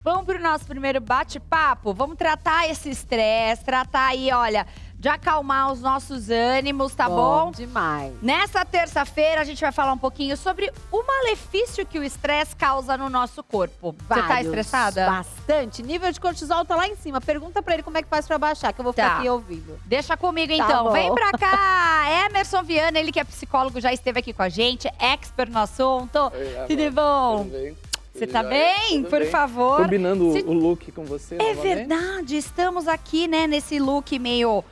Vamos para o nosso primeiro bate-papo? Vamos tratar esse estresse, tratar aí, olha, de acalmar os nossos ânimos, tá bom? Demais. Nessa terça-feira a gente vai falar um pouquinho sobre o malefício que o estresse causa no nosso corpo. Você tá Vários, estressada? Bastante. Nível de cortisol tá lá em cima. Pergunta pra ele como é que faz pra baixar, que eu vou ficar aqui ouvindo. Deixa comigo Tá então. bom. Vem pra cá, Emerson Viana, ele que é psicólogo, já esteve aqui com a gente, expert no assunto. Oi, Tudo bom? Tudo bem? Você Tudo tá jóia? bem? Tudo Por bem. favor. Combinando o look com você É novamente? verdade, estamos aqui, né, nesse look meio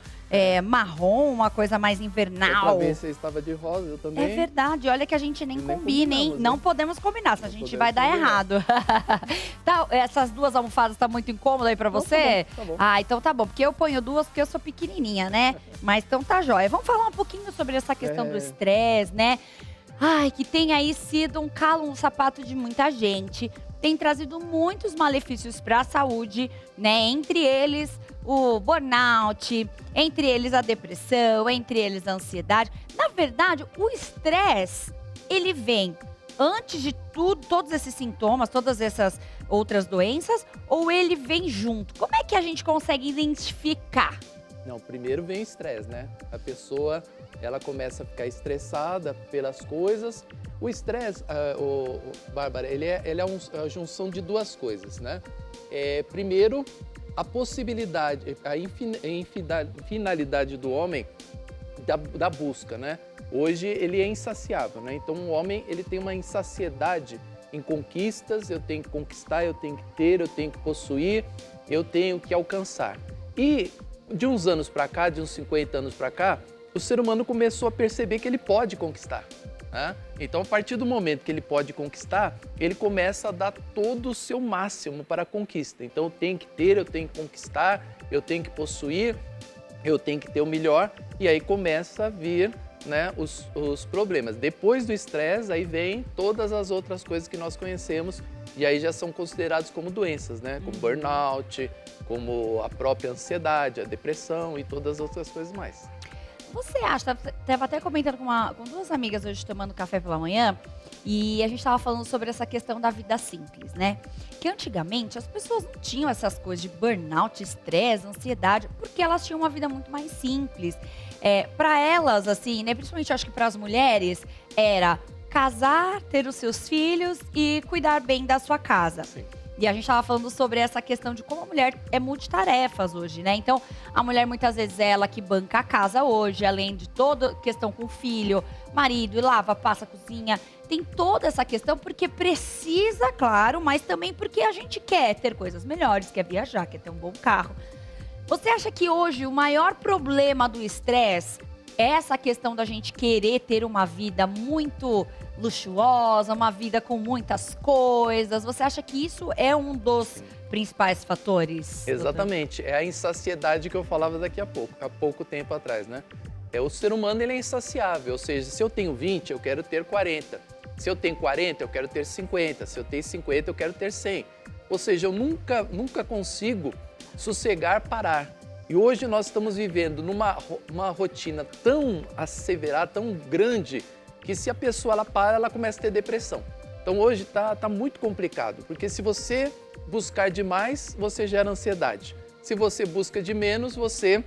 marrom, uma coisa mais invernal. Outra vez você estava de rosa, eu também. É verdade, olha que a gente nem Nem combina, hein? combinamos, Não né? podemos combinar, senão a Não gente podemos vai dar combinar. errado. Tá, essas duas almofadas tá muito incômoda aí pra Não, você? tá bom. Ah, então tá bom, porque eu ponho duas porque eu sou pequenininha, né? Mas então tá jóia. Vamos falar um pouquinho sobre essa questão do estresse, né? Ai, que tem aí sido um calo no sapato de muita gente. Tem trazido muitos malefícios para a saúde, né? Entre eles o burnout, entre eles a depressão, entre eles a ansiedade. Na verdade, o estresse, ele vem antes de tudo, todos esses sintomas, todas essas outras doenças, ou ele vem junto? Como é que a gente consegue identificar? Não, primeiro vem o estresse, né? A pessoa, ela começa a ficar estressada pelas coisas. O estresse, Bárbara, ele é a junção de duas coisas, né? Primeiro, a possibilidade, a finalidade do homem da busca, né? Hoje ele é insaciável, né? Então o homem, ele tem uma insaciedade em conquistas, eu tenho que conquistar, eu tenho que ter, eu tenho que possuir, eu tenho que alcançar. E de uns anos para cá, de uns 50 anos para cá, o ser humano começou a perceber que ele pode conquistar, né? Então, a partir do momento que ele pode conquistar, ele começa a dar todo o seu máximo para a conquista. Então, eu tenho que ter, eu tenho que conquistar, eu tenho que possuir, eu tenho que ter o melhor, e aí começa a vir, né, os problemas. Depois do estresse, aí vem todas as outras coisas que nós conhecemos, e aí já são considerados como doenças, né? Como burnout, como a própria ansiedade, a depressão e todas as outras coisas mais. Você acha, estava até comentando com duas amigas hoje tomando café pela manhã, e a gente estava falando sobre essa questão da vida simples, né? Que antigamente as pessoas não tinham essas coisas de burnout, estresse, ansiedade, porque elas tinham uma vida muito mais simples. Para elas, assim, né? Principalmente acho que para as mulheres, era casar, ter os seus filhos e cuidar bem da sua casa. Sim. E a gente estava falando sobre essa questão de como a mulher é multitarefas hoje, né? Então, a mulher muitas vezes é ela que banca a casa hoje, além de toda questão com o filho, marido, e lava, passa, cozinha. Tem toda essa questão porque precisa, claro, mas também porque a gente quer ter coisas melhores, quer viajar, quer ter um bom carro. Você acha que hoje o maior problema do estresse é essa questão da gente querer ter uma vida muito luxuosa, uma vida com muitas coisas? Você acha que isso é um dos principais fatores? Exatamente, é a insaciedade que eu falava há pouco tempo atrás, né? O ser humano, ele é insaciável, ou seja, se eu tenho 20, eu quero ter 40. Se eu tenho 40, eu quero ter 50. Se eu tenho 50, eu quero ter 100. Ou seja, eu nunca consigo sossegar, parar. E hoje nós estamos vivendo numa rotina tão asseverada, tão grande, que se a pessoa ela para, ela começa a ter depressão. Então hoje tá muito complicado, porque se você buscar demais, você gera ansiedade. Se você busca de menos, você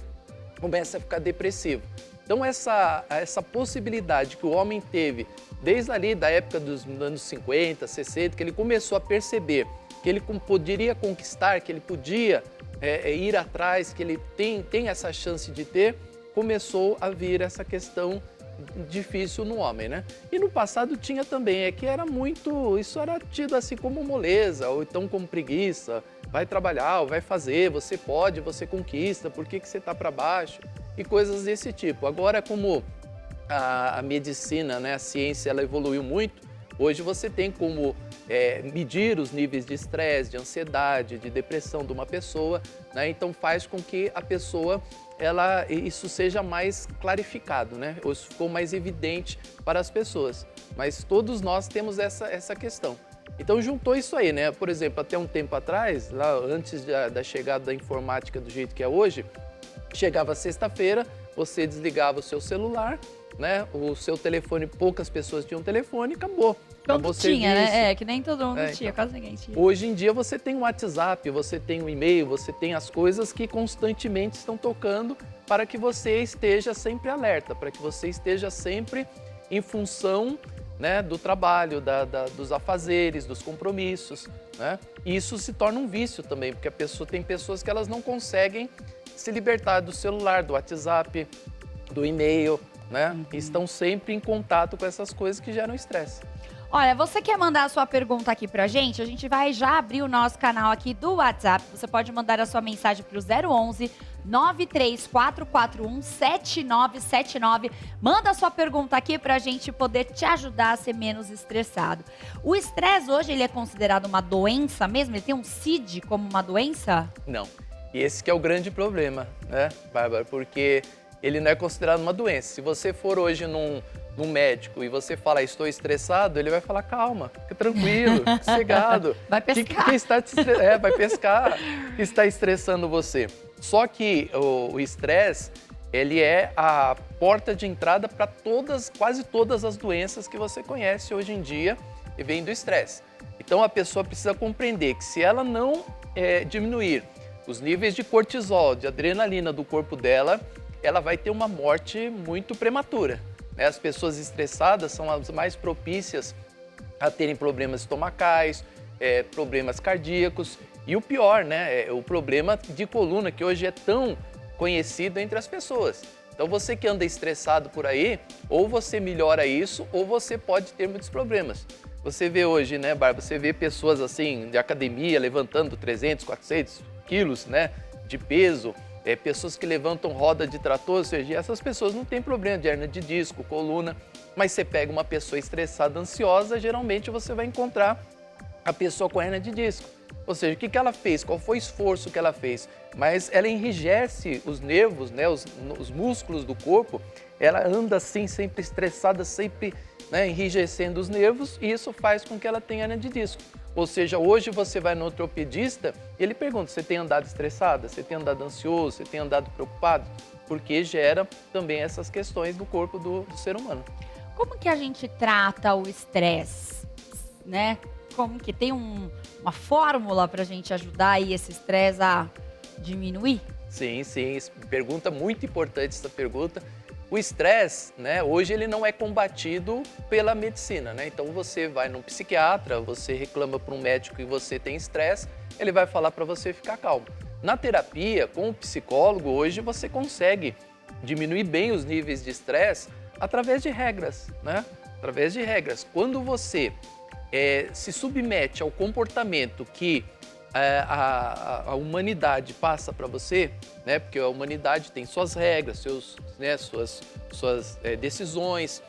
começa a ficar depressivo. Então essa possibilidade que o homem teve desde ali da época dos anos 50, 60, que ele começou a perceber que ele poderia conquistar, que ele podia ir atrás, que ele tem essa chance de ter, começou a vir essa questão difícil no homem, né? E no passado tinha também, que era muito, isso era tido assim como moleza, ou então como preguiça, vai trabalhar, vai fazer, você pode, você conquista, por que você está para baixo? E coisas desse tipo. Agora, como a medicina, né, a ciência, ela evoluiu muito, hoje você tem como medir os níveis de estresse, de ansiedade, de depressão de uma pessoa, né? Então faz com que a pessoa, isso seja mais clarificado, né? Isso ficou mais evidente para as pessoas. Mas todos nós temos essa questão. Então juntou isso aí, né? Por exemplo, até um tempo atrás, lá antes da chegada da informática do jeito que é hoje, chegava sexta-feira, você desligava o seu celular, né? O seu telefone, poucas pessoas tinham telefone e acabou. pra Quando você tinha, ver né? isso. É, que nem todo mundo É, tinha, então. quase ninguém tinha. Hoje em dia você tem o WhatsApp, você tem o e-mail, você tem as coisas que constantemente estão tocando para que você esteja sempre alerta, para que você esteja sempre em função, né, do trabalho, dos afazeres, dos compromissos, né? E isso se torna um vício também, porque tem pessoas que elas não conseguem se libertar do celular, do WhatsApp, do e-mail, né? E estão sempre em contato com essas coisas que geram estresse. Olha, você quer mandar a sua pergunta aqui pra gente? A gente vai já abrir o nosso canal aqui do WhatsApp. Você pode mandar a sua mensagem pro 011 93441 7979. Manda a sua pergunta aqui pra gente poder te ajudar a ser menos estressado. O estresse hoje, ele é considerado uma doença mesmo? Ele tem um CID como uma doença? Não. E esse que é o grande problema, né, Bárbara? Porque ele não é considerado uma doença. Se você for hoje num médico e você fala, estou estressado, ele vai falar, calma, fica tranquilo, sossegado. Vai pescar. Vai pescar. O que está estressando você? Só que o estresse, ele é a porta de entrada para quase todas as doenças que você conhece hoje em dia e vem do estresse. Então a pessoa precisa compreender que se ela não diminuir os níveis de cortisol, de adrenalina do corpo dela, ela vai ter uma morte muito prematura. As pessoas estressadas são as mais propícias a terem problemas estomacais, problemas cardíacos e o pior, né, o problema de coluna, que hoje é tão conhecido entre as pessoas. Então você que anda estressado por aí, ou você melhora isso, ou você pode ter muitos problemas. Você vê hoje, né, Bárbara, você vê pessoas assim de academia levantando 300, 400 quilos, né, de peso, pessoas que levantam roda de trator, ou seja, essas pessoas não têm problema de hernia de disco, coluna, mas você pega uma pessoa estressada, ansiosa, geralmente você vai encontrar a pessoa com hernia de disco. Ou seja, o que ela fez, qual foi o esforço que ela fez, mas ela enrijece os nervos, né, os músculos do corpo, ela anda assim, sempre estressada, sempre, né, enrijecendo os nervos, e isso faz com que ela tenha hernia de disco. Ou seja, hoje você vai no ortopedista e ele pergunta, você tem andado estressada, você tem andado ansioso, você tem andado preocupado? Porque gera também essas questões do corpo do ser humano. Como que a gente trata o estresse, né? Como que tem uma fórmula pra gente ajudar aí esse estresse a diminuir? Sim, pergunta muito importante essa pergunta. O estresse, né, hoje ele não é combatido pela medicina, né? Então você vai num psiquiatra, você reclama para um médico que você tem estresse, ele vai falar para você ficar calmo. Na terapia, com o psicólogo, hoje você consegue diminuir bem os níveis de estresse através de regras, né? Através de regras. Quando você se submete ao comportamento que a humanidade passa para você, né? Porque a humanidade tem suas regras, suas decisões,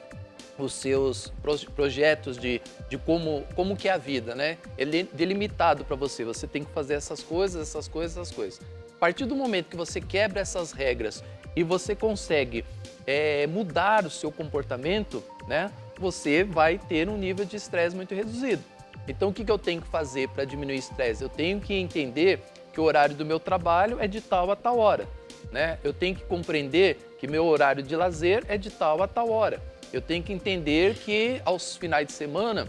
os seus projetos de como que é a vida, né? Ele é delimitado para você, você tem que fazer essas coisas. A partir do momento que você quebra essas regras e você consegue mudar o seu comportamento, né? Você vai ter um nível de estresse muito reduzido. Então, o que eu tenho que fazer para diminuir o estresse? Eu tenho que entender que o horário do meu trabalho é de tal a tal hora, né? Eu tenho que compreender que meu horário de lazer é de tal a tal hora. Eu tenho que entender que aos finais de semana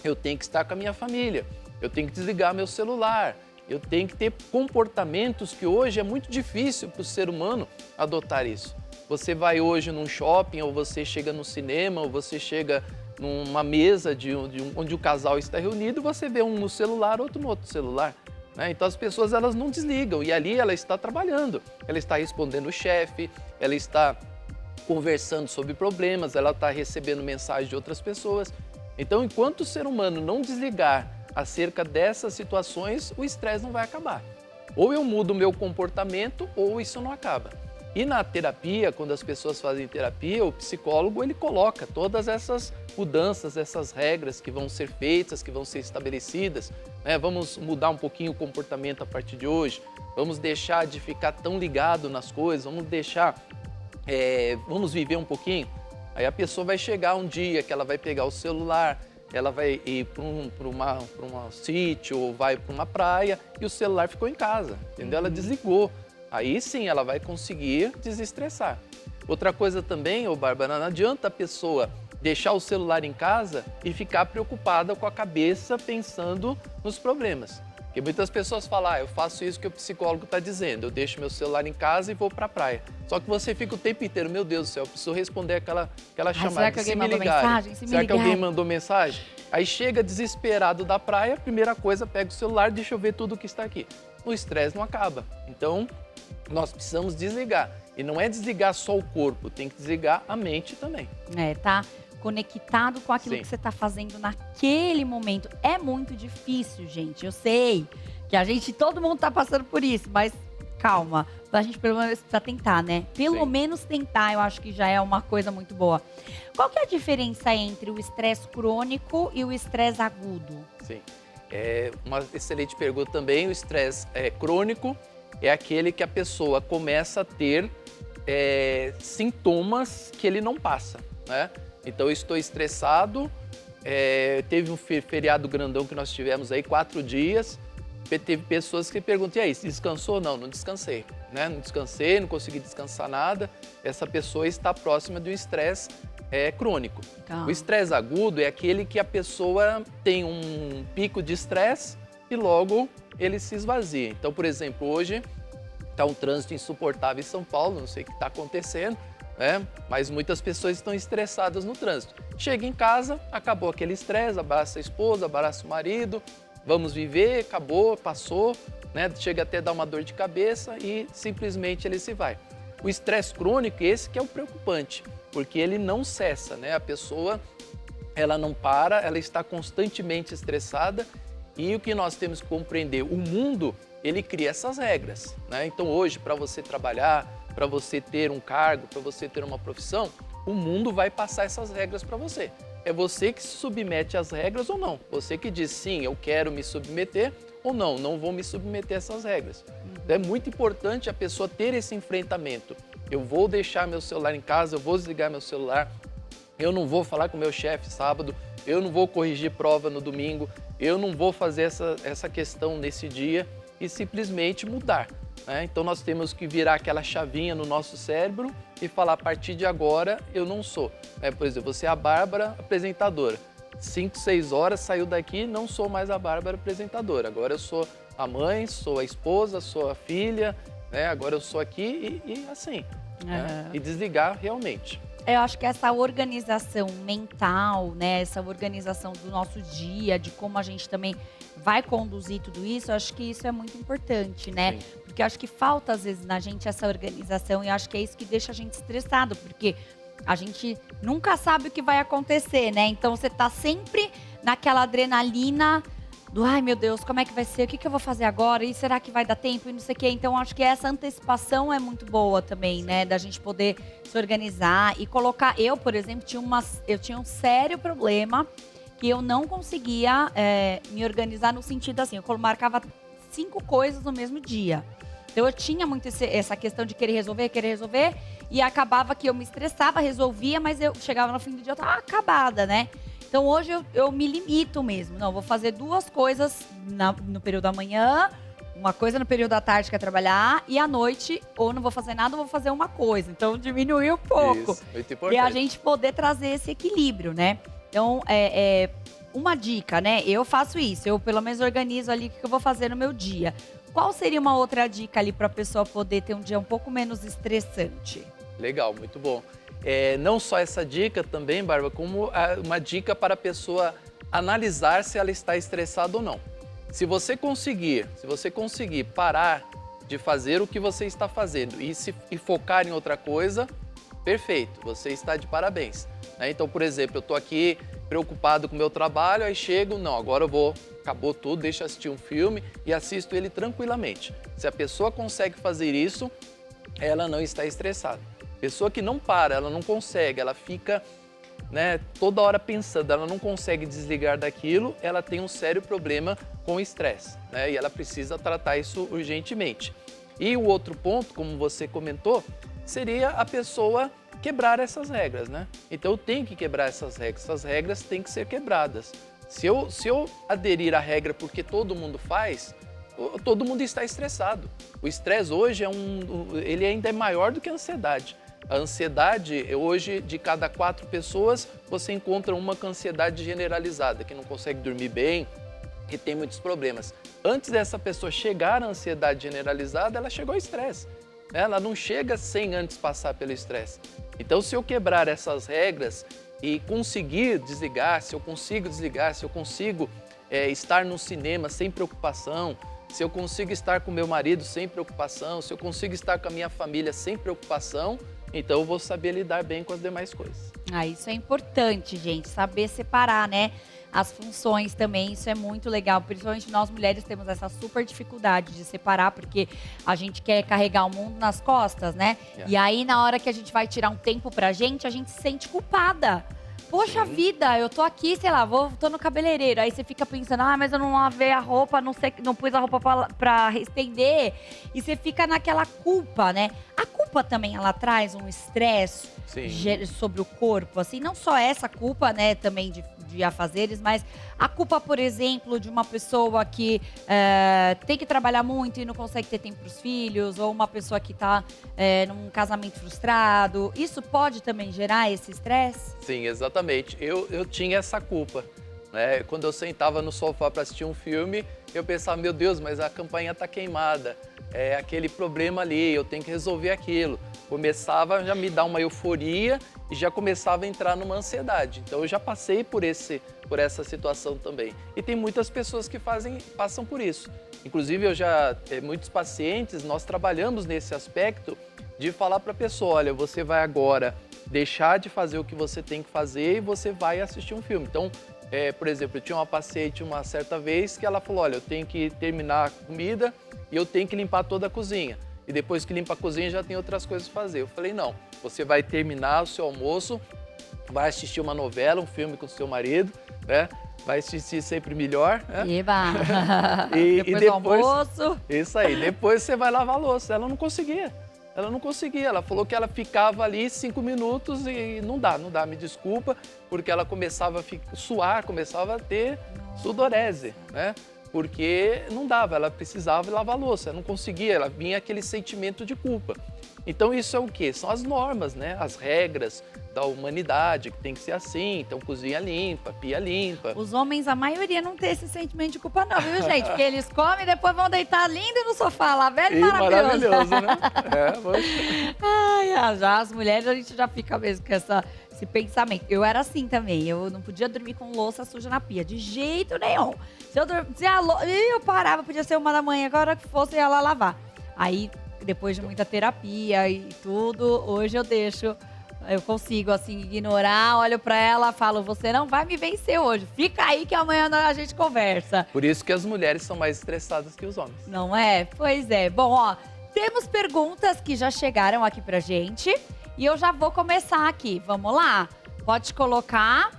eu tenho que estar com a minha família. Eu tenho que desligar meu celular. Eu tenho que ter comportamentos que hoje é muito difícil para o ser humano adotar isso. Você vai hoje num shopping, ou você chega no cinema, ou você chega numa mesa onde o casal está reunido, você vê um no celular, outro no outro celular, né? Então as pessoas elas não desligam e ali ela está trabalhando, ela está respondendo o chefe, ela está conversando sobre problemas, ela está recebendo mensagens de outras pessoas. Então, enquanto o ser humano não desligar acerca dessas situações, o estresse não vai acabar. Ou eu mudo o meu comportamento ou isso não acaba. E na terapia, quando as pessoas fazem terapia, o psicólogo ele coloca todas essas mudanças, essas regras que vão ser feitas, que vão ser estabelecidas, né? Vamos mudar um pouquinho o comportamento a partir de hoje, vamos deixar de ficar tão ligado nas coisas, vamos viver um pouquinho. Aí a pessoa vai chegar um dia que ela vai pegar o celular, ela vai ir para um sítio ou vai para uma praia e o celular ficou em casa, entendeu? Ela desligou. Aí sim ela vai conseguir desestressar. Outra coisa também, Bárbara, não adianta a pessoa deixar o celular em casa e ficar preocupada com a cabeça pensando nos problemas. Porque muitas pessoas falam, eu faço isso que o psicólogo está dizendo, eu deixo meu celular em casa e vou para a praia. Só que você fica o tempo inteiro, meu Deus do céu, eu preciso responder aquela chamada. Será que alguém mandou mensagem? Será que alguém mandou mensagem? Aí chega desesperado da praia, primeira coisa, pega o celular, deixa eu ver tudo o que está aqui. O estresse não acaba. Então, nós precisamos desligar. E não é desligar só o corpo, tem que desligar a mente também. Tá conectado com aquilo Sim. que você tá fazendo naquele momento. É muito difícil, gente. Eu sei que todo mundo tá passando por isso, mas calma. A gente pelo menos precisa tentar, né? Pelo Sim. menos tentar, eu acho que já é uma coisa muito boa. Qual que é a diferença entre o estresse crônico e o estresse agudo? Sim. É uma excelente pergunta também. O estresse crônico é aquele que a pessoa começa a ter sintomas que ele não passa, né? Então, eu estou estressado, teve um feriado grandão que nós tivemos aí, 4 dias, teve pessoas que perguntam, e aí, descansou? Não, não descansei, né? Não descansei, não consegui descansar nada. Essa pessoa está próxima do estresse crônico. Calma. O estresse agudo é aquele que a pessoa tem um pico de estresse e logo ele se esvazia. Então, por exemplo, hoje está um trânsito insuportável em São Paulo, não sei o que está acontecendo, né? Mas muitas pessoas estão estressadas no trânsito. Chega em casa, acabou aquele estresse, abraça a esposa, abraça o marido, vamos viver, acabou, passou, né? Chega até a dar uma dor de cabeça e simplesmente ele se vai. O estresse crônico, esse que é o preocupante, porque ele não cessa, né? A pessoa, ela não para, ela está constantemente estressada e o que nós temos que compreender, o mundo, ele cria essas regras, né? Então hoje, para você trabalhar, para você ter um cargo, para você ter uma profissão, o mundo vai passar essas regras para você. É você que se submete às regras ou não. Você que diz, sim, eu quero me submeter ou não, não vou me submeter a essas regras. Então, é muito importante a pessoa ter esse enfrentamento. Eu vou deixar meu celular em casa, eu vou desligar meu celular, eu não vou falar com o meu chefe sábado, eu não vou corrigir prova no domingo, eu não vou fazer essa questão nesse dia e simplesmente mudar. Então, nós temos que virar aquela chavinha no nosso cérebro e falar, a partir de agora, eu não sou. Por exemplo, você é a Bárbara apresentadora. 5, 6 horas, saiu daqui, não sou mais a Bárbara apresentadora. Agora eu sou a mãe, sou a esposa, sou a filha, agora eu sou aqui e assim. Né? E desligar realmente. Eu acho que essa organização mental, né, essa organização do nosso dia, de como a gente também vai conduzir tudo isso, eu acho que isso é muito importante, né? Sim. Porque eu acho que falta, às vezes, na gente essa organização e eu acho que é isso que deixa a gente estressado, porque a gente nunca sabe o que vai acontecer, né? Então, você tá sempre naquela adrenalina do, ai meu Deus, como é que vai ser? O que eu vou fazer agora? E será que vai dar tempo? E não sei o quê. Então, acho que essa antecipação é muito boa também, né? Da gente poder se organizar e colocar... Eu, por exemplo, tinha um sério problema que eu não conseguia me organizar no sentido assim, eu marcava 5 coisas no mesmo dia. Então, eu tinha muito essa questão de querer resolver, e acabava que eu me estressava, resolvia, mas eu chegava no fim do dia, eu tava acabada, né? Então, hoje eu me limito mesmo. Não, vou fazer 2 coisas no período da manhã, uma coisa no período da tarde, que é trabalhar, e à noite, ou não vou fazer nada, ou vou fazer uma coisa. Então, diminuiu um pouco. Isso, muito importante. E a gente poder trazer esse equilíbrio, né? Então, uma dica, né? Eu faço isso, eu pelo menos organizo ali o que eu vou fazer no meu dia. Qual seria uma outra dica ali para a pessoa poder ter um dia um pouco menos estressante? Legal, muito bom. Não só essa dica também, Bárbara, como uma dica para a pessoa analisar se ela está estressada ou não. Se você conseguir parar de fazer o que você está fazendo e focar em outra coisa, perfeito, você está de parabéns. Então, por exemplo, eu estou aqui preocupado com o meu trabalho, aí chego, não, agora eu vou, acabou tudo, deixa eu assistir um filme e assisto ele tranquilamente. Se a pessoa consegue fazer isso, ela não está estressada. Pessoa que não para, ela não consegue, ela fica toda hora pensando, ela não consegue desligar daquilo, ela tem um sério problema com o estresse, e ela precisa tratar isso urgentemente. E o outro ponto, como você comentou, seria a pessoa quebrar essas regras, Então eu tenho que quebrar essas regras têm que ser quebradas. Se eu aderir à regra porque todo mundo faz, todo mundo está estressado. O estresse hoje ele ainda é maior do que a ansiedade. A ansiedade, hoje, de cada 4 pessoas, você encontra uma com ansiedade generalizada, que não consegue dormir bem, que tem muitos problemas. Antes dessa pessoa chegar à ansiedade generalizada, ela chegou ao estresse. Ela não chega sem antes passar pelo estresse. Então, se eu quebrar essas regras e conseguir desligar, se eu consigo desligar, se eu consigo estar no cinema sem preocupação, se eu consigo estar com meu marido sem preocupação, se eu consigo estar com a minha família sem preocupação, então eu vou saber lidar bem com as demais coisas. Isso é importante, gente, saber separar, né? As funções também, isso é muito legal. Principalmente nós mulheres temos essa super dificuldade de separar, porque a gente quer carregar o mundo nas costas, né? E aí, na hora que a gente vai tirar um tempo pra gente, a gente se sente culpada. Poxa vida, eu tô aqui, sei lá, tô no cabeleireiro. Aí você fica pensando, mas eu não lavei a roupa, não pus a roupa pra estender. E você fica naquela culpa, né? A culpa também, ela traz um estresse sobre o corpo, assim. Não só essa culpa, né, também de afazeres, mas a culpa, por exemplo, de uma pessoa que tem que trabalhar muito e não consegue ter tempo para os filhos, ou uma pessoa que está num casamento frustrado. Isso pode também gerar esse estresse? Sim, exatamente. Eu tinha essa culpa, né? Quando eu sentava no sofá para assistir um filme, eu pensava, meu Deus, mas a campainha está queimada. É aquele problema ali, eu tenho que resolver aquilo. Começava já a me dar uma euforia e já começava a entrar numa ansiedade. Então eu já passei por essa situação também. E tem muitas pessoas que passam por isso. Inclusive muitos pacientes, nós trabalhamos nesse aspecto de falar para a pessoa, olha, você vai agora deixar de fazer o que você tem que fazer e você vai assistir um filme. Então, por exemplo, eu tinha uma paciente uma certa vez que ela falou, olha, eu tenho que terminar a comida e eu tenho que limpar toda a cozinha. E depois que limpa a cozinha já tem outras coisas para fazer. Eu falei, não, você vai terminar o seu almoço, vai assistir uma novela, um filme com o seu marido, né? Vai assistir Sempre Melhor, né? E depois do almoço. Isso aí, depois você vai lavar a louça. Ela não conseguia. Ela falou que ela ficava ali 5 minutos e não dá, me desculpa, porque ela começava a suar, começava a ter sudorese, né? Porque não dava, ela precisava lavar a louça, ela não conseguia, ela vinha aquele sentimento de culpa. Então isso é o quê? São as normas, né? As regras da humanidade, que tem que ser assim, então cozinha limpa, pia limpa. Os homens, a maioria não tem esse sentimento de culpa não, viu, gente? Porque eles comem e depois vão deitar lindo no sofá lá, velho, maravilhoso, né? Já as mulheres, a gente já fica mesmo com esse pensamento. Eu era assim também, eu não podia dormir com louça suja na pia, de jeito nenhum. Eu parava, podia ser 1 da manhã, agora que fosse, eu ia lá lavar. Aí, depois de muita terapia e tudo, hoje eu consigo, assim, ignorar, olho pra ela, falo, você não vai me vencer hoje, fica aí que amanhã a gente conversa. Por isso que as mulheres são mais estressadas que os homens. Não é? Pois é. Bom, temos perguntas que já chegaram aqui pra gente e eu já vou começar aqui, vamos lá? Pode colocar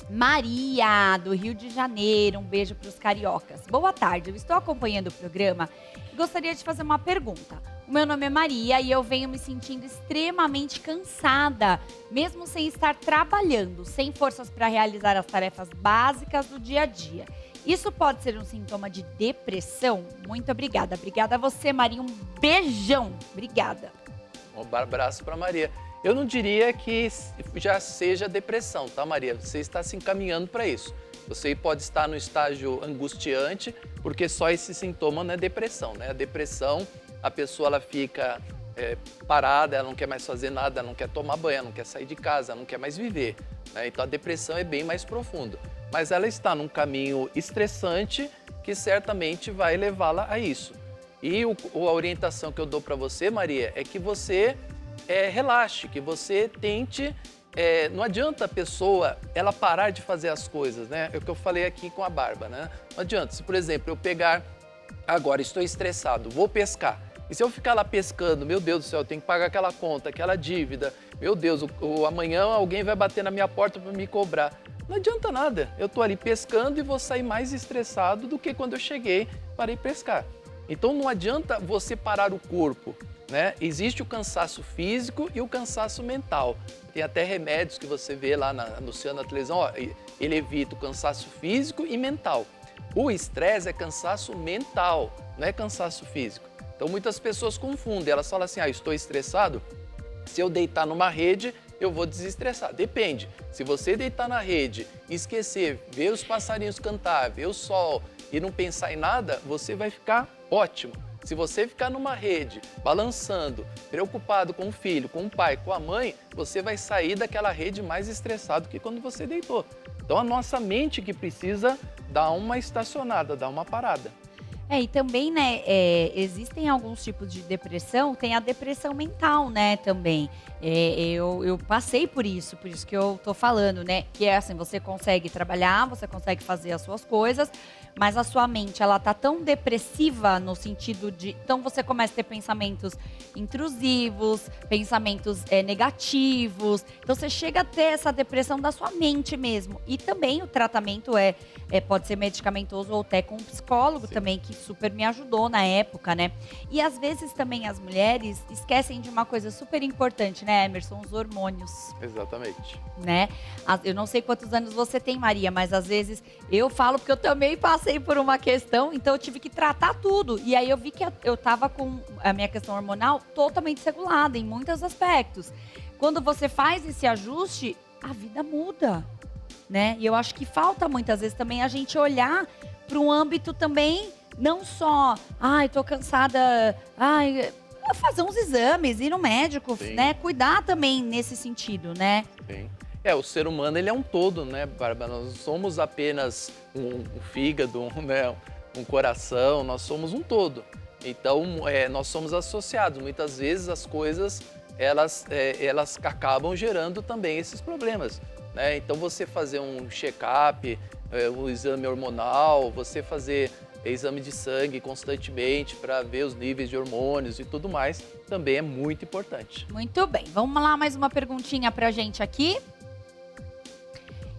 Maria, do Rio de Janeiro, um beijo pros cariocas. Boa tarde, eu estou acompanhando o programa e gostaria de fazer uma pergunta. O meu nome é Maria e eu venho me sentindo extremamente cansada, mesmo sem estar trabalhando, sem forças para realizar as tarefas básicas do dia a dia. Isso pode ser um sintoma de depressão? Muito obrigada. Obrigada a você, Maria. Um beijão. Obrigada. Um abraço para Maria. Eu não diria que já seja depressão, tá, Maria? Você está se encaminhando para isso. Você pode estar no estágio angustiante, porque só esse sintoma não é depressão, né? A depressão, a pessoa ela fica parada, ela não quer mais fazer nada, ela não quer tomar banho, ela não quer sair de casa, ela não quer mais viver, né? Então a depressão é bem mais profunda. Mas ela está num caminho estressante que certamente vai levá-la a isso. E a orientação que eu dou para você, Maria, é que você relaxe, que você tente... não adianta a pessoa ela parar de fazer as coisas, né? É o que eu falei aqui com a Barba, né? Não adianta. Se, por exemplo, eu pegar agora, estou estressado, vou pescar. E se eu ficar lá pescando, meu Deus do céu, eu tenho que pagar aquela conta, aquela dívida. Meu Deus, amanhã alguém vai bater na minha porta para me cobrar. Não adianta nada. Eu estou ali pescando e vou sair mais estressado do que quando eu cheguei para ir pescar. Então não adianta você parar o corpo, né? Existe o cansaço físico e o cansaço mental. Tem até remédios que você vê lá anunciando na televisão, ó, ele evita o cansaço físico e mental. O estresse é cansaço mental, não é cansaço físico. Então muitas pessoas confundem, elas falam assim, estou estressado, Se eu deitar numa rede, eu vou desestressar. Depende. Se você deitar na rede, esquecer, ver os passarinhos cantar, ver o sol e não pensar em nada, você vai ficar ótimo. Se você ficar numa rede, balançando, preocupado com o filho, com o pai, com a mãe, você vai sair daquela rede mais estressado que quando você deitou. Então a nossa mente que precisa dar uma estacionada, dar uma parada. E também, né, existem alguns tipos de depressão, tem a depressão mental, né, também. Eu passei por isso que eu tô falando, né, que é assim, você consegue trabalhar, você consegue fazer as suas coisas, mas a sua mente, ela tá tão depressiva no sentido de... Então você começa a ter pensamentos intrusivos, pensamentos negativos, então você chega a ter essa depressão da sua mente mesmo. E também o tratamento pode ser medicamentoso ou até com um psicólogo também, que super me ajudou na época, né? E às vezes também as mulheres esquecem de uma coisa super importante, né, Emerson? Os hormônios. Exatamente. Né? Eu não sei quantos anos você tem, Maria, mas às vezes eu falo porque eu também passei por uma questão, então eu tive que tratar tudo. E aí eu vi que eu tava com a minha questão hormonal totalmente regulada em muitos aspectos. Quando você faz esse ajuste, a vida muda, né? E eu acho que falta muitas vezes também a gente olhar para um âmbito também, não só, tô cansada, fazer uns exames, ir no médico, Sim. né? Cuidar também nesse sentido, né? Sim. O ser humano, ele é um todo, né, Bárbara? Nós não somos apenas um fígado, um coração, nós somos um todo. Então, nós somos associados. Muitas vezes as coisas, elas acabam gerando também esses problemas, né? Então, você fazer um check-up, um exame hormonal, você fazer exame de sangue constantemente para ver os níveis de hormônios e tudo mais, também é muito importante. Muito bem, vamos lá, mais uma perguntinha pra gente aqui.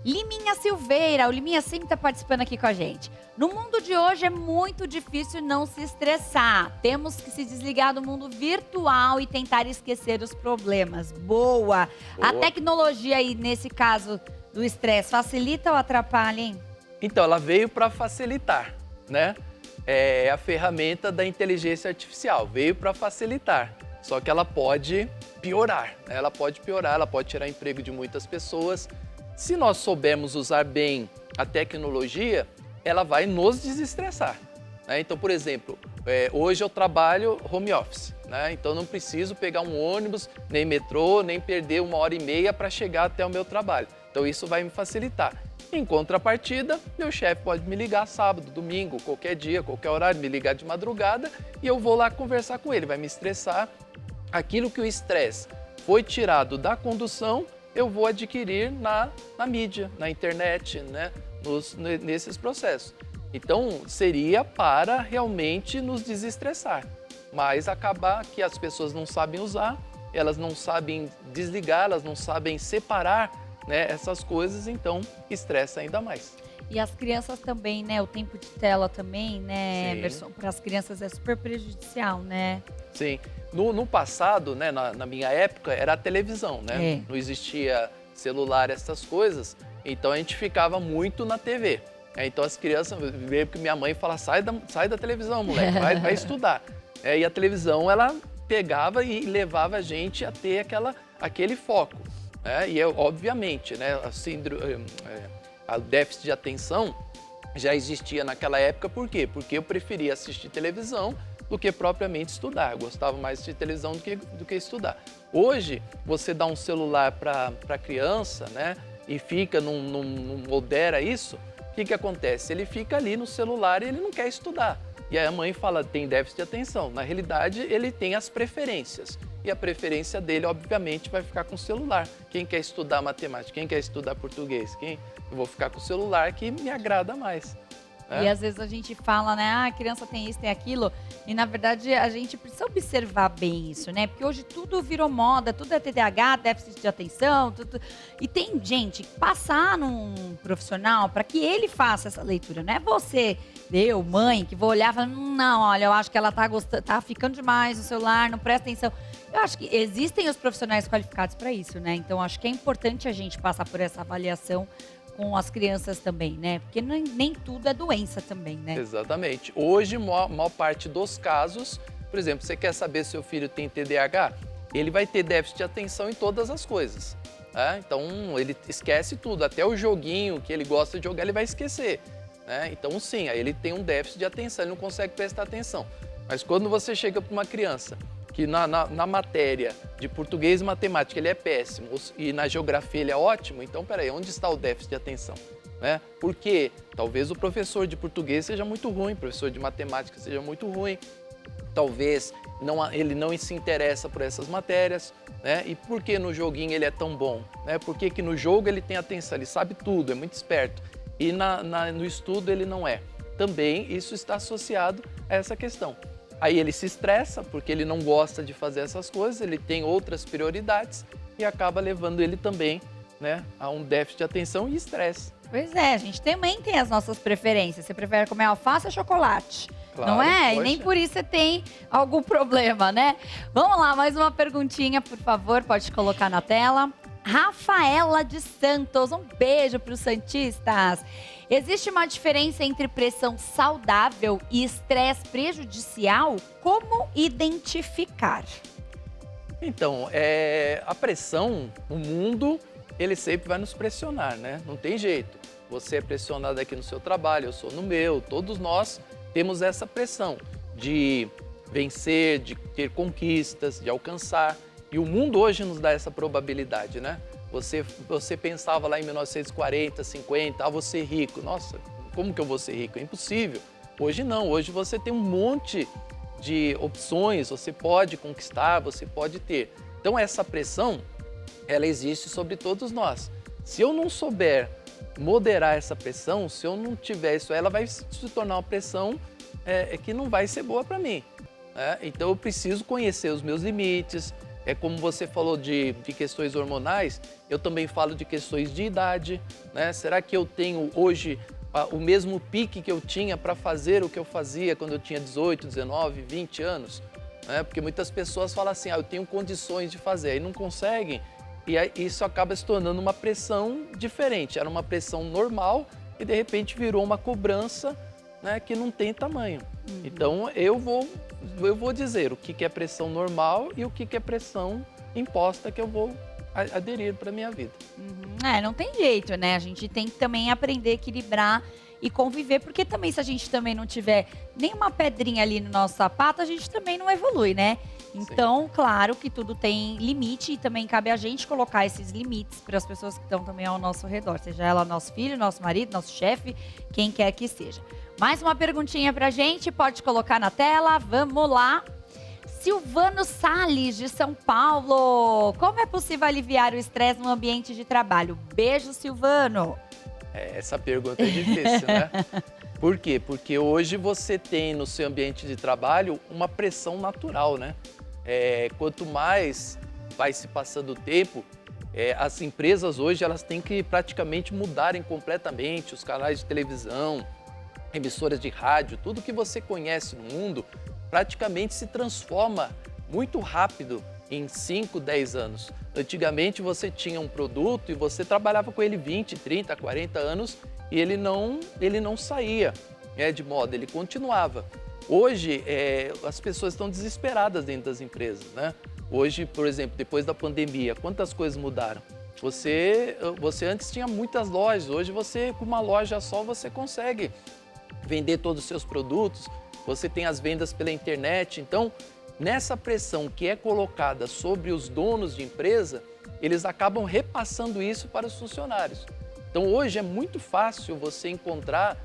Liminha Silveira, o Liminha sempre tá participando aqui com a gente. No mundo de hoje é muito difícil não se estressar. Temos que se desligar do mundo virtual e tentar esquecer os problemas. Boa! A tecnologia aí, nesse caso do estresse, facilita ou atrapalha, hein? Então, ela veio para facilitar, né? É a ferramenta da inteligência artificial, veio para facilitar. Só que ela pode piorar, né? Ela pode piorar, ela pode tirar emprego de muitas pessoas. Se nós soubermos usar bem a tecnologia, ela vai nos desestressar, né? Então, por exemplo, hoje eu trabalho home office, né? Então não preciso pegar um ônibus, nem metrô, nem perder 1h30 para chegar até o meu trabalho. Então isso vai me facilitar. Em contrapartida, meu chefe pode me ligar sábado, domingo, qualquer dia, qualquer horário, me ligar de madrugada e eu vou lá conversar com ele, vai me estressar. Aquilo que o estresse foi tirado da condução, eu vou adquirir na mídia, na internet, né? Nesses processos. Então, seria para realmente nos desestressar. Mas acabar que as pessoas não sabem usar, elas não sabem desligar, elas não sabem separar, né, essas coisas, então estressa ainda mais. E as crianças também, né? O tempo de tela também, né, Emerson? Para as crianças é super prejudicial, né? Sim. No passado, né, na minha época, era a televisão, né? Não existia celular, essas coisas. Então a gente ficava muito na TV. Então as crianças, veio que minha mãe fala, sai da televisão, moleque, vai estudar. E a televisão, ela pegava e levava a gente a ter aquele foco. E obviamente, né, a déficit de atenção já existia naquela época, por quê? Porque eu preferia assistir televisão do que propriamente estudar. Eu gostava mais de assistir televisão do que estudar. Hoje, você dá um celular para a criança, né, e fica, não modera isso, o que acontece? Ele fica ali no celular e ele não quer estudar. E aí a mãe fala, tem déficit de atenção. Na realidade, ele tem as preferências. E a preferência dele, obviamente, vai ficar com o celular. Quem quer estudar matemática? Quem quer estudar português? Eu vou ficar com o celular que me agrada mais. E às vezes a gente fala, né, a criança tem isso, tem aquilo, e na verdade a gente precisa observar bem isso, né? Porque hoje tudo virou moda, tudo é TDAH, déficit de atenção, tudo. E tem gente que passar num profissional para que ele faça essa leitura, não é você, eu, mãe, que vou olhar e falar, não, olha, eu acho que ela tá ficando demais no celular, não presta atenção. Eu acho que existem os profissionais qualificados para isso, né? Então acho que é importante a gente passar por essa avaliação com as crianças também, né? Porque nem tudo é doença também, né? Exatamente. Hoje, maior parte dos casos, por exemplo, você quer saber se seu filho tem TDAH? ele vai ter déficit de atenção em todas as coisas. Então, ele esquece tudo, até o joguinho que ele gosta de jogar, ele vai esquecer. Então, sim, aí ele tem um déficit de atenção, ele não consegue prestar atenção. Mas quando você chega para uma criança que na matéria de português e matemática ele é péssimo e na geografia ele é ótimo, então, peraí, onde está o déficit de atenção? Porque talvez o professor de português seja muito ruim, o professor de matemática seja muito ruim, talvez ele não se interessa por essas matérias, E por que no joguinho ele é tão bom? Por que no jogo ele tem atenção, ele sabe tudo, é muito esperto, e no estudo ele não é? Também isso está associado a essa questão. Aí ele se estressa porque ele não gosta de fazer essas coisas, ele tem outras prioridades e acaba levando ele também, a um déficit de atenção e estresse. Pois é, a gente também tem as nossas preferências. Você prefere comer alface ou chocolate? Claro, não é? poxa. E nem por isso você tem algum problema, né? Vamos lá, mais uma perguntinha, por favor, pode colocar na tela. Rafaela de Santos, um beijo para os santistas. Existe uma diferença entre pressão saudável e estresse prejudicial? Como identificar? Então, a pressão, o mundo, ele sempre vai nos pressionar, Não tem jeito. Você é pressionado aqui no seu trabalho, eu sou no meu, todos nós temos essa pressão de vencer, de ter conquistas, de alcançar. E o mundo hoje nos dá essa probabilidade, Você pensava lá em 1940, 50, vou ser rico. Nossa, como que eu vou ser rico? É impossível. Hoje não, hoje você tem um monte de opções, você pode conquistar, você pode ter. Então essa pressão, ela existe sobre todos nós. Se eu não souber moderar essa pressão, se eu não tiver isso, ela vai se tornar uma pressão que não vai ser boa para mim. Então eu preciso conhecer os meus limites. Como você falou de questões hormonais, eu também falo de questões de idade, Será que eu tenho hoje o mesmo pique que eu tinha para fazer o que eu fazia quando eu tinha 18, 19, 20 anos? Porque muitas pessoas falam assim, eu tenho condições de fazer, aí não conseguem, e aí isso acaba se tornando uma pressão diferente. Era uma pressão normal e de repente virou uma cobrança, que não tem tamanho. Então eu vou dizer o que é pressão normal e o que é pressão imposta que eu vou aderir para a minha vida. Não tem jeito, A gente tem que também aprender a equilibrar e conviver, porque também se a gente também não tiver nenhuma pedrinha ali no nosso sapato, a gente também não evolui, Então, claro que tudo tem limite e também cabe a gente colocar esses limites para as pessoas que estão também ao nosso redor, seja ela nosso filho, nosso marido, nosso chefe, quem quer que seja. Mais uma perguntinha pra gente, pode colocar na tela, vamos lá. Silvano Salles, de São Paulo. Como é possível aliviar o estresse no ambiente de trabalho? Beijo, Silvano. Essa pergunta é difícil, Por quê? Porque hoje você tem no seu ambiente de trabalho uma pressão natural, Quanto mais vai se passando o tempo, as empresas hoje elas têm que praticamente mudarem completamente os canais de televisão, emissoras de rádio, tudo que você conhece no mundo praticamente se transforma muito rápido em 5, 10 anos. Antigamente você tinha um produto e você trabalhava com ele 20, 30, 40 anos e ele não saía de moda, ele continuava. Hoje as pessoas estão desesperadas dentro das empresas, Hoje, por exemplo, depois da pandemia, quantas coisas mudaram? Você antes tinha muitas lojas, hoje você com uma loja só você consegue vender todos os seus produtos, você tem as vendas pela internet. Então, nessa pressão que é colocada sobre os donos de empresa, eles acabam repassando isso para os funcionários. Então, hoje é muito fácil você encontrar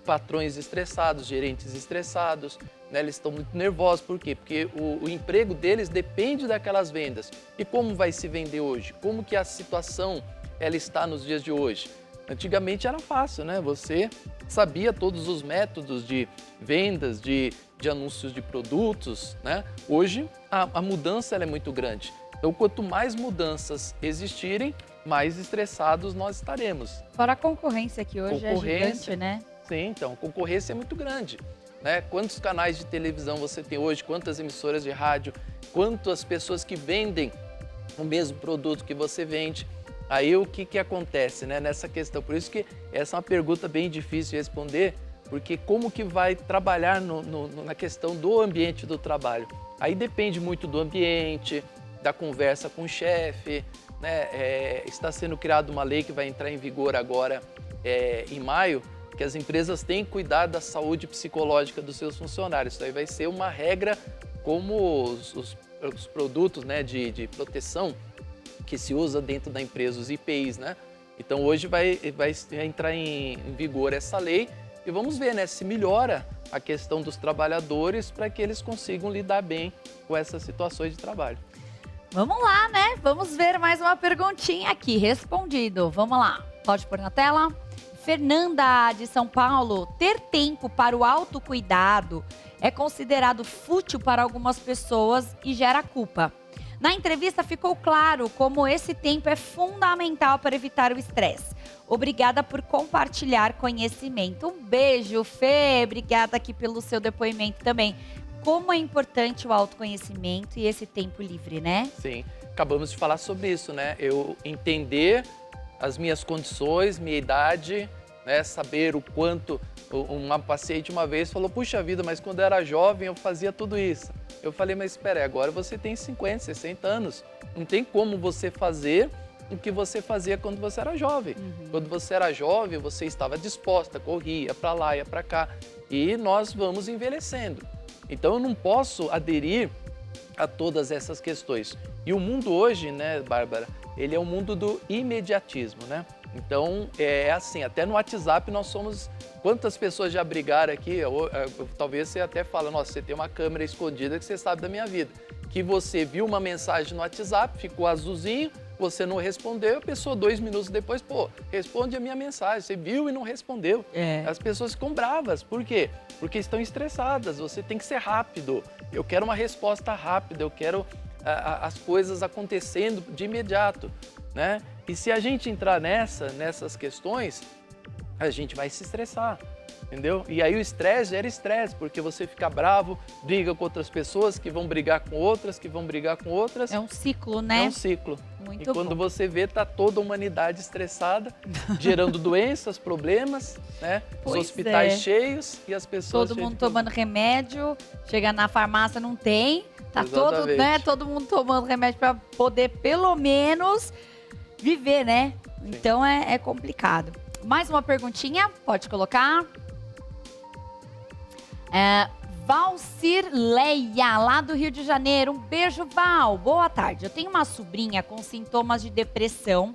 patrões estressados, gerentes estressados, eles estão muito nervosos. Por quê? Porque o emprego deles depende daquelas vendas. E como vai se vender hoje? Como que a situação ela está nos dias de hoje? Antigamente era fácil, Você sabia todos os métodos de vendas, de anúncios de produtos, Hoje a mudança ela é muito grande. Então, quanto mais mudanças existirem, mais estressados nós estaremos. Fora a concorrência que hoje é gigante, Sim, então, a concorrência é muito grande. Quantos canais de televisão você tem hoje, quantas emissoras de rádio, quantas pessoas que vendem o mesmo produto que você vende. Aí o que acontece nessa questão? Por isso que essa é uma pergunta bem difícil de responder, porque como que vai trabalhar na questão do ambiente do trabalho? Aí depende muito do ambiente, da conversa com o chefe, né? Está sendo criada uma lei que vai entrar em vigor agora em maio, que as empresas têm que cuidar da saúde psicológica dos seus funcionários. Isso aí vai ser uma regra como os produtos, né, de proteção que se usa dentro da empresa, os IPIs, né? Então hoje vai entrar em vigor essa lei e vamos ver, né, se melhora a questão dos trabalhadores para que eles consigam lidar bem com essas situações de trabalho. Vamos lá, né? Vamos ver mais uma perguntinha aqui, respondido. Vamos lá, pode pôr na tela? Fernanda, de São Paulo, ter tempo para o autocuidado é considerado fútil para algumas pessoas e gera culpa. Na entrevista ficou claro como esse tempo é fundamental para evitar o estresse. Obrigada por compartilhar conhecimento. Um beijo, Fê. Obrigada aqui pelo seu depoimento também. Como é importante o autoconhecimento e esse tempo livre, né? Sim, acabamos de falar sobre isso, né? Eu entender as minhas condições, minha idade, né? Saber o quanto... Uma paciente uma vez falou, puxa vida, mas quando eu era jovem eu fazia tudo isso. Eu falei, mas espera aí, agora você tem 50, 60 anos. Não tem como você fazer o que você fazia quando você era jovem. Quando você era jovem, você estava disposta, corria para lá, ia para cá. E nós vamos envelhecendo. Então eu não posso aderir a todas essas questões. E o mundo hoje, né, Bárbara, ele é um mundo do imediatismo, né? Então é assim, até no WhatsApp nós somos... Quantas pessoas já brigaram aqui, talvez você até fala, nossa, você tem uma câmera escondida que você sabe da minha vida. Que você viu uma mensagem no WhatsApp, ficou azulzinho, você não respondeu, a pessoa 2 minutos depois, pô, responde a minha mensagem, você viu e não respondeu. As pessoas ficam bravas, por quê? Porque estão estressadas, você tem que ser rápido. Eu quero uma resposta rápida, eu quero as coisas acontecendo de imediato, né? E se a gente entrar nessas questões, a gente vai se estressar, entendeu? E aí o estresse gera estresse, porque você fica bravo, briga com outras pessoas, que vão brigar com outras, que vão brigar com outras. É um ciclo, né? É um ciclo. Muito e quando bom. você vê, tá toda a humanidade estressada, gerando doenças, problemas, né? Os Pois hospitais é. cheios e as pessoas Todo cheias mundo de problema. tomando remédio, chega na farmácia, não tem. Tá Exatamente. todo mundo tomando remédio para poder, pelo menos, viver, né? Então é complicado. Mais uma perguntinha, pode colocar. Valcirleia, lá do Rio de Janeiro. Um beijo, Val. Boa tarde. Eu tenho uma sobrinha com sintomas de depressão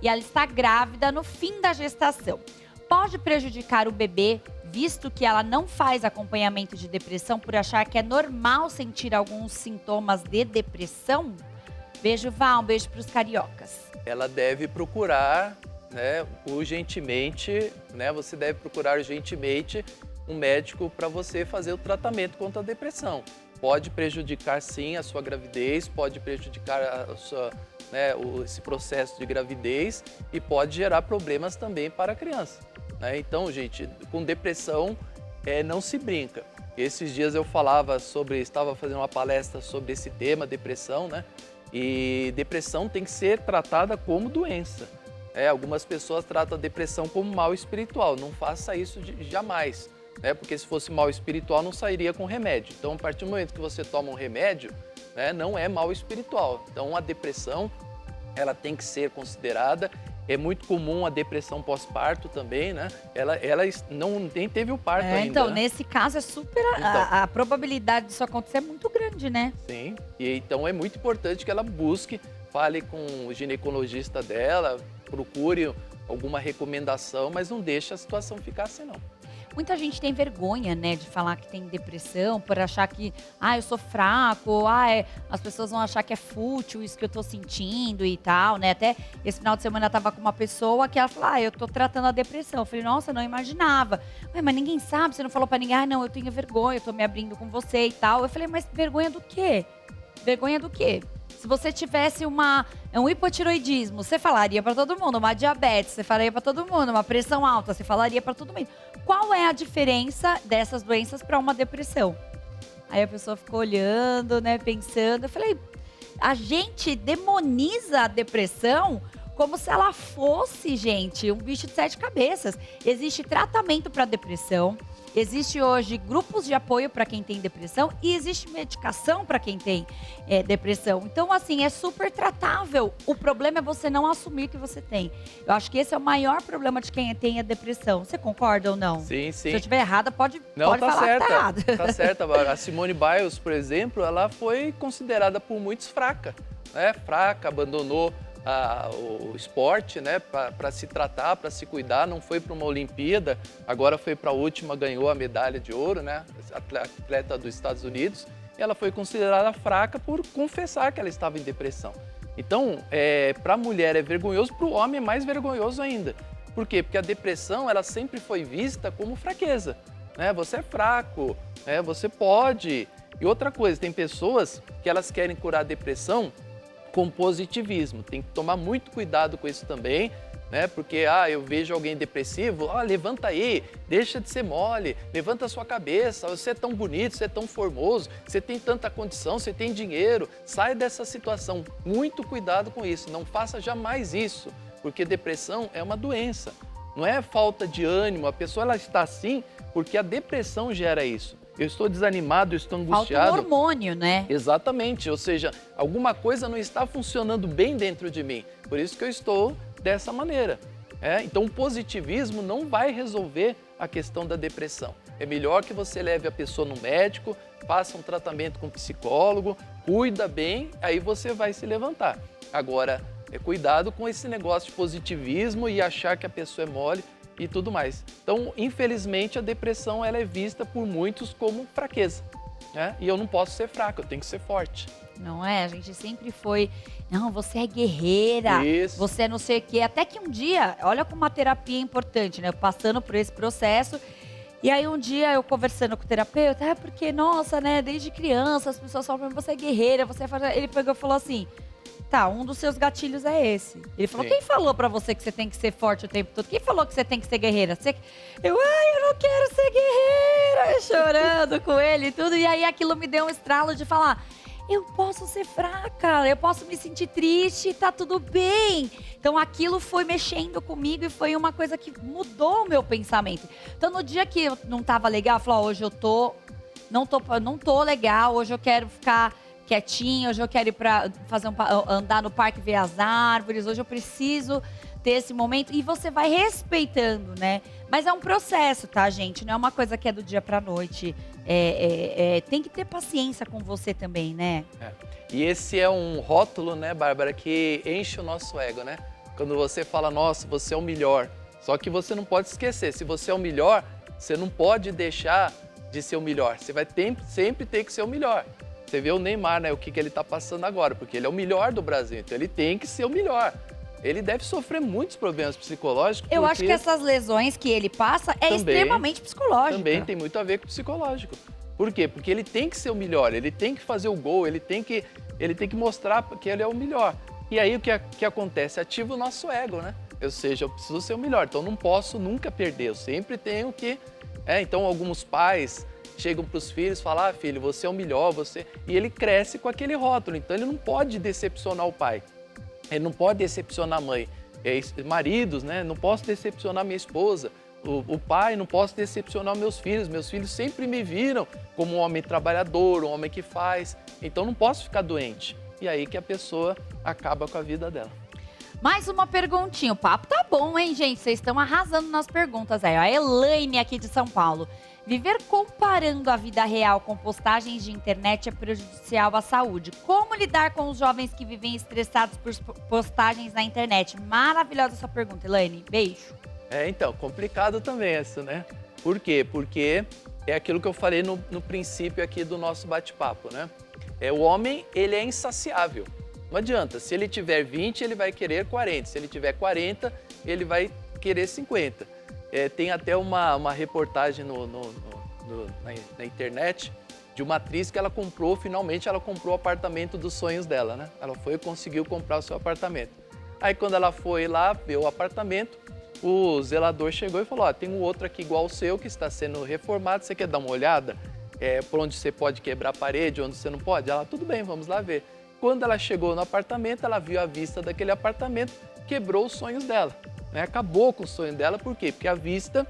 e ela está grávida no fim da gestação. Pode prejudicar o bebê, visto que ela não faz acompanhamento de depressão por achar que é normal sentir alguns sintomas de depressão? Beijo, Val. Um beijo para os cariocas. Ela deve procurar, né, urgentemente, né, você deve procurar urgentemente um médico para você fazer o tratamento contra a depressão. Pode prejudicar sim a sua gravidez, pode prejudicar a sua, né, esse processo de gravidez e pode gerar problemas também para a criança, né? Então, gente, com depressão não se brinca. Esses dias eu estava fazendo uma palestra sobre esse tema, depressão, né? E depressão tem que ser tratada como doença. Algumas pessoas tratam a depressão como mal espiritual. Não faça isso jamais, né? Porque se fosse mal espiritual não sairia com remédio. Então, a partir do momento que você toma um remédio, né, não é mal espiritual. Então, a depressão ela tem que ser considerada. É muito comum a depressão pós-parto também, né? Ela nem teve o parto ainda. Então, né? nesse caso é super... A probabilidade disso acontecer é muito grande, né? Sim, e então é muito importante que ela busque, fale com o ginecologista dela, procure alguma recomendação, mas não deixe a situação ficar assim, não. Muita gente tem vergonha, né, de falar que tem depressão, por achar que, eu sou fraco, as pessoas vão achar que é fútil isso que eu tô sentindo e tal, né? Até esse final de semana eu tava com uma pessoa que ela falou, eu tô tratando a depressão. Eu falei, nossa, eu não imaginava. Mas ninguém sabe, você não falou pra ninguém, não, eu tenho vergonha, eu tô me abrindo com você e tal. Eu falei, mas vergonha do quê? Vergonha do quê? Se você tivesse um hipotiroidismo, você falaria para todo mundo. Uma diabetes, você falaria para todo mundo. Uma pressão alta, você falaria para todo mundo. Qual é a diferença dessas doenças para uma depressão? Aí a pessoa ficou olhando, né, pensando. Eu falei, a gente demoniza a depressão como se ela fosse, gente, um bicho de 7 cabeças. Existe tratamento para depressão. Existe hoje grupos de apoio para quem tem depressão e existe medicação para quem tem depressão. Então, assim, é super tratável. O problema é você não assumir que você tem. Eu acho que esse é o maior problema de quem tem a depressão. Você concorda ou não? Sim, sim. Se eu estiver errada, pode Não, tá falar certa. que tá errado. Tá certa, Bárbara. A Simone Biles, por exemplo, ela foi considerada por muitos fraca, né? Fraca, abandonou o esporte, né? Para se tratar, para se cuidar, não foi para uma Olimpíada, agora foi para a última, ganhou a medalha de ouro, né? Atleta dos Estados Unidos. E ela foi considerada fraca por confessar que ela estava em depressão. Então, para a mulher é vergonhoso, para o homem é mais vergonhoso ainda. Por quê? Porque a depressão, ela sempre foi vista como fraqueza, né? Você é fraco, né? Você pode. E outra coisa, tem pessoas que elas querem curar a depressão com positivismo. Tem que tomar muito cuidado com isso também, né? Porque, eu vejo alguém depressivo, levanta aí, deixa de ser mole, levanta a sua cabeça, você é tão bonito, você é tão formoso, você tem tanta condição, você tem dinheiro, sai dessa situação. Muito cuidado com isso, não faça jamais isso. Porque depressão é uma doença, não é falta de ânimo, a pessoa ela está assim porque a depressão gera isso. Eu estou desanimado, eu estou angustiado. Falta um hormônio, né? Exatamente, ou seja, alguma coisa não está funcionando bem dentro de mim, por isso que eu estou dessa maneira. Então o positivismo não vai resolver a questão da depressão. É melhor que você leve a pessoa no médico, faça um tratamento com um psicólogo, cuida bem, aí você vai se levantar. Agora, cuidado com esse negócio de positivismo e achar que a pessoa é mole e tudo mais. Então, infelizmente, a depressão ela é vista por muitos como fraqueza, né? E eu não posso ser fraco, eu tenho que ser forte. Não é? A gente sempre foi, não, você é guerreira, Isso. você é não sei o quê. Até que um dia, olha como a terapia é importante, né? Passando por esse processo. E aí um dia eu conversando com o terapeuta, porque, nossa, né, desde criança as pessoas falam pra mim, você é guerreira, você é... Ele pegou e falou assim, tá, um dos seus gatilhos é esse. Ele falou, Sim. quem falou pra você que você tem que ser forte o tempo todo? Quem falou que você tem que ser guerreira? Eu não quero ser guerreira! Eu chorando com ele e tudo. E aí aquilo me deu um estralo de falar, eu posso ser fraca, eu posso me sentir triste, tá tudo bem. Então aquilo foi mexendo comigo e foi uma coisa que mudou o meu pensamento. Então no dia que eu não tava legal, eu falei, hoje eu não tô legal, hoje eu quero ficar quietinha, hoje eu quero ir para andar no parque, ver as árvores, hoje eu preciso ter esse momento. E você vai respeitando, né? Mas é um processo, tá, gente? Não é uma coisa que é do dia pra noite. Tem que ter paciência com você também, né? E esse é um rótulo, né, Bárbara, que enche o nosso ego, né? Quando você fala, nossa, você é o melhor. Só que você não pode esquecer, se você é o melhor, você não pode deixar de ser o melhor. Você vai sempre ter que ser o melhor. Você vê o Neymar, né, o que ele está passando agora, porque ele é o melhor do Brasil, então ele tem que ser o melhor. Ele deve sofrer muitos problemas psicológicos. Eu acho que essas lesões que ele passa é extremamente psicológica. Também tem muito a ver com o psicológico. Por quê? Porque ele tem que ser o melhor, ele tem que fazer o gol, ele tem que mostrar que ele é o melhor. E aí o que acontece? Ativa o nosso ego, né? Ou seja, eu preciso ser o melhor, então não posso nunca perder, eu sempre tenho que... Então alguns pais chegam para os filhos e falam, filho, você é o melhor, você... E ele cresce com aquele rótulo, então ele não pode decepcionar o pai. Ele não pode decepcionar a mãe. Maridos, né? Não posso decepcionar minha esposa. O pai, não posso decepcionar meus filhos. Meus filhos sempre me viram como um homem trabalhador, um homem que faz. Então não posso ficar doente. E aí que a pessoa acaba com a vida dela. Mais uma perguntinha. O papo tá bom, hein, gente? Vocês estão arrasando nas perguntas aí. A Elaine aqui de São Paulo. Viver comparando a vida real com postagens de internet é prejudicial à saúde. Como lidar com os jovens que vivem estressados por postagens na internet? Maravilhosa essa pergunta, Elaine. Beijo. Então, complicado também essa, né? Por quê? Porque é aquilo que eu falei no princípio aqui do nosso bate-papo, né? O homem, ele é insaciável. Não adianta, se ele tiver 20, ele vai querer 40. Se ele tiver 40, ele vai querer 50. Tem até uma reportagem na internet de uma atriz que finalmente ela comprou o apartamento dos sonhos dela, né? Ela foi e conseguiu comprar o seu apartamento. Aí quando ela foi lá ver o apartamento, o zelador chegou e falou, tem um outro aqui igual ao seu que está sendo reformado, você quer dar uma olhada? Por onde você pode quebrar a parede, onde você não pode? Ela, tudo bem, vamos lá ver. Quando ela chegou no apartamento, ela viu a vista daquele apartamento, quebrou os sonhos dela. Acabou com o sonho dela, por quê? Porque a vista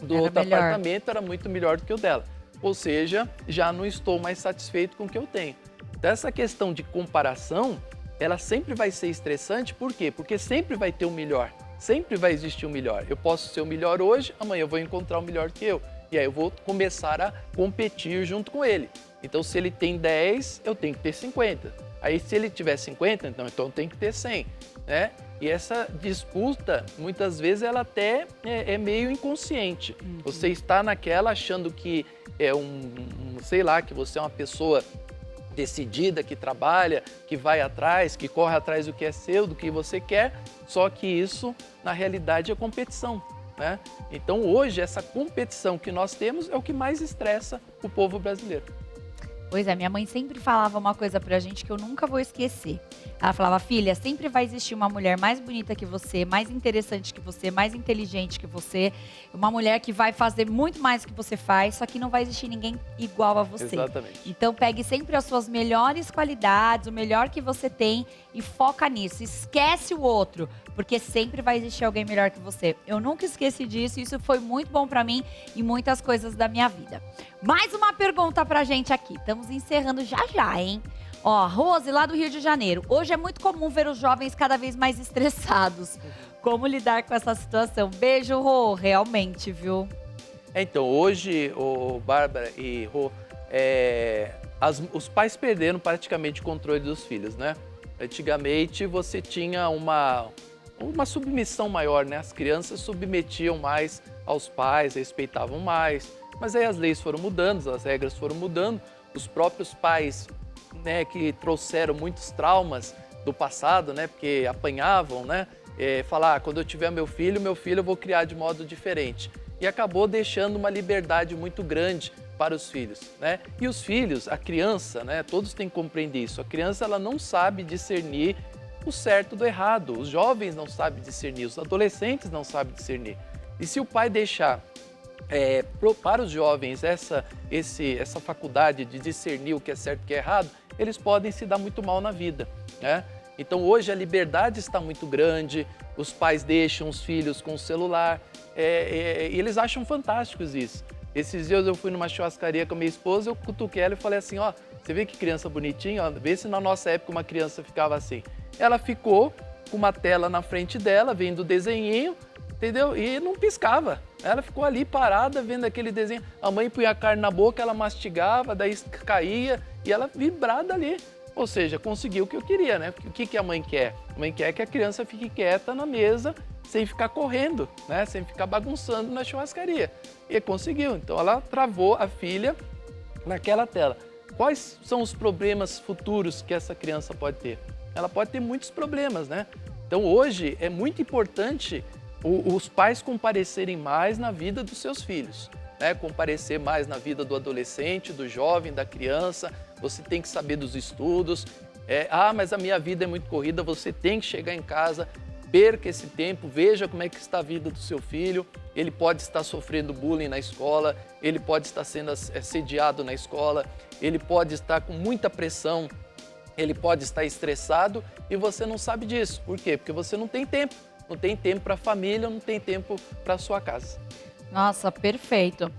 do Era outro melhor. apartamento era muito melhor do que o dela. Ou seja, já não estou mais satisfeito com o que eu tenho. Então, essa questão de comparação, ela sempre vai ser estressante. Por quê? Porque sempre vai ter o melhor. Sempre vai existir o melhor. Eu posso ser o melhor hoje, amanhã eu vou encontrar o melhor que eu. E aí eu vou começar a competir junto com ele. Então, se ele tem 10, eu tenho que ter 50. Aí, se ele tiver 50, então eu tenho que ter 100, né? E essa disputa, muitas vezes, ela até é meio inconsciente. Você está naquela achando que é sei lá, que você é uma pessoa decidida, que trabalha, que vai atrás, que corre atrás do que é seu, do que você quer, só que isso, na realidade, é competição, né? Então, hoje, essa competição que nós temos é o que mais estressa o povo brasileiro. Pois é, minha mãe sempre falava uma coisa pra gente que eu nunca vou esquecer. Ela falava, filha, sempre vai existir uma mulher mais bonita que você, mais interessante que você, mais inteligente que você. Uma mulher que vai fazer muito mais do que você faz, só que não vai existir ninguém igual a você. Exatamente. Então pegue sempre as suas melhores qualidades, o melhor que você tem e foca nisso. Esquece o outro, porque sempre vai existir alguém melhor que você. Eu nunca esqueci disso, isso foi muito bom pra mim e muitas coisas da minha vida. Mais uma pergunta pra gente aqui. Estamos encerrando já, hein? Ó, Rose, lá do Rio de Janeiro. Hoje é muito comum ver os jovens cada vez mais estressados. Como lidar com essa situação? Beijo, Rô. Realmente, viu? Então, hoje, Bárbara e Rô, os pais perderam praticamente o controle dos filhos, né? Antigamente, você tinha uma submissão maior, né? As crianças submetiam mais aos pais, respeitavam mais. Mas aí as leis foram mudando, as regras foram mudando. Os próprios pais, né, que trouxeram muitos traumas do passado, né? Porque apanhavam, né? Falar, quando eu tiver meu filho eu vou criar de modo diferente. E acabou deixando uma liberdade muito grande para os filhos, né? E os filhos, a criança, né? Todos têm que compreender isso. A criança, ela não sabe discernir o certo do errado. Os jovens não sabem discernir, os adolescentes não sabem discernir. E se o pai deixar para os jovens essa faculdade de discernir o que é certo e o que é errado, eles podem se dar muito mal na vida, né? Então hoje a liberdade está muito grande, os pais deixam os filhos com o celular, e eles acham fantásticos isso. Esses dias eu fui numa churrascaria com a minha esposa, eu cutuquei ela e falei assim, ó, você vê que criança bonitinha, ó, vê se na nossa época uma criança ficava assim. Ela ficou com uma tela na frente dela, vendo o desenhinho, entendeu? E não piscava. Ela ficou ali parada vendo aquele desenho. A mãe punha a carne na boca, ela mastigava, daí caía e ela vibrada ali. Ou seja, conseguiu o que eu queria, né? O que a mãe quer? A mãe quer que a criança fique quieta na mesa, sem ficar correndo, né? Sem ficar bagunçando na churrascaria. E conseguiu. Então ela travou a filha naquela tela. Quais são os problemas futuros que essa criança pode ter? Ela pode ter muitos problemas, né? Então hoje é muito importante os pais comparecerem mais na vida dos seus filhos, né? Comparecer mais na vida do adolescente, do jovem, da criança. Você tem que saber dos estudos. Mas a minha vida é muito corrida. Você tem que chegar em casa, perca esse tempo, veja como é que está a vida do seu filho. Ele pode estar sofrendo bullying na escola, ele pode estar sendo assediado na escola, ele pode estar com muita pressão, ele pode estar estressado e você não sabe disso. Por quê? Porque você não tem tempo. Não tem tempo para a família, não tem tempo para a sua casa. Nossa, perfeito.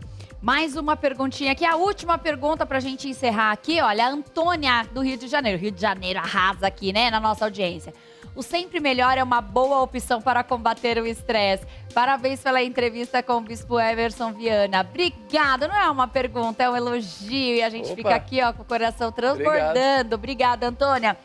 Mais uma perguntinha aqui, a última pergunta pra gente encerrar aqui, olha, a Antônia do Rio de Janeiro. Rio de Janeiro arrasa aqui, né, na nossa audiência. O Sempre Melhor é uma boa opção para combater o estresse. Parabéns pela entrevista com o Bispo Emerson Viana. Obrigada, não é uma pergunta, é um elogio e a gente fica aqui, ó, com o coração transbordando. Obrigada, Antônia.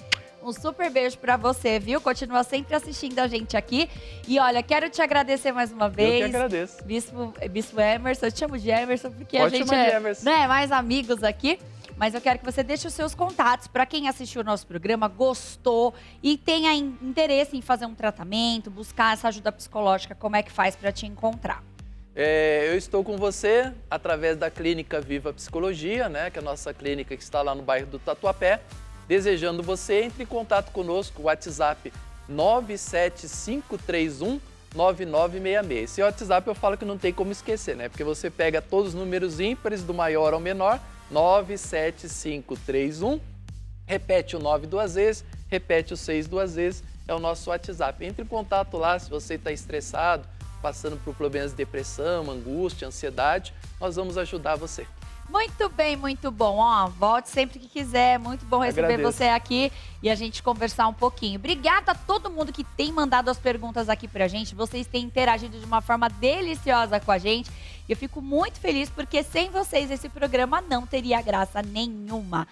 Um super beijo pra você, viu? Continua sempre assistindo a gente aqui. E olha, quero te agradecer mais uma vez. Eu que agradeço. Bispo Emerson, eu te chamo de Emerson porque Pode a gente é mais amigos aqui. Mas eu quero que você deixe os seus contatos para quem assistiu o nosso programa, gostou e tenha interesse em fazer um tratamento, buscar essa ajuda psicológica, como é que faz para te encontrar? Eu estou com você através da Clínica Viva Psicologia, né? Que é a nossa clínica que está lá no bairro do Tatuapé. Desejando você, entre em contato conosco, o WhatsApp 975319966. Esse WhatsApp eu falo que não tem como esquecer, né? Porque você pega todos os números ímpares do maior ao menor, 97531, repete o 9 duas vezes, repete o 6 duas vezes, é o nosso WhatsApp. Entre em contato lá se você está estressado, passando por problemas de depressão, angústia, ansiedade, nós vamos ajudar você. Muito bem, muito bom. Ó, volte sempre que quiser. Muito bom receber Agradeço. você aqui e a gente conversar um pouquinho. Obrigada a todo mundo que tem mandado as perguntas aqui pra gente. Vocês têm interagido de uma forma deliciosa com a gente. Eu fico muito feliz porque sem vocês esse programa não teria graça nenhuma.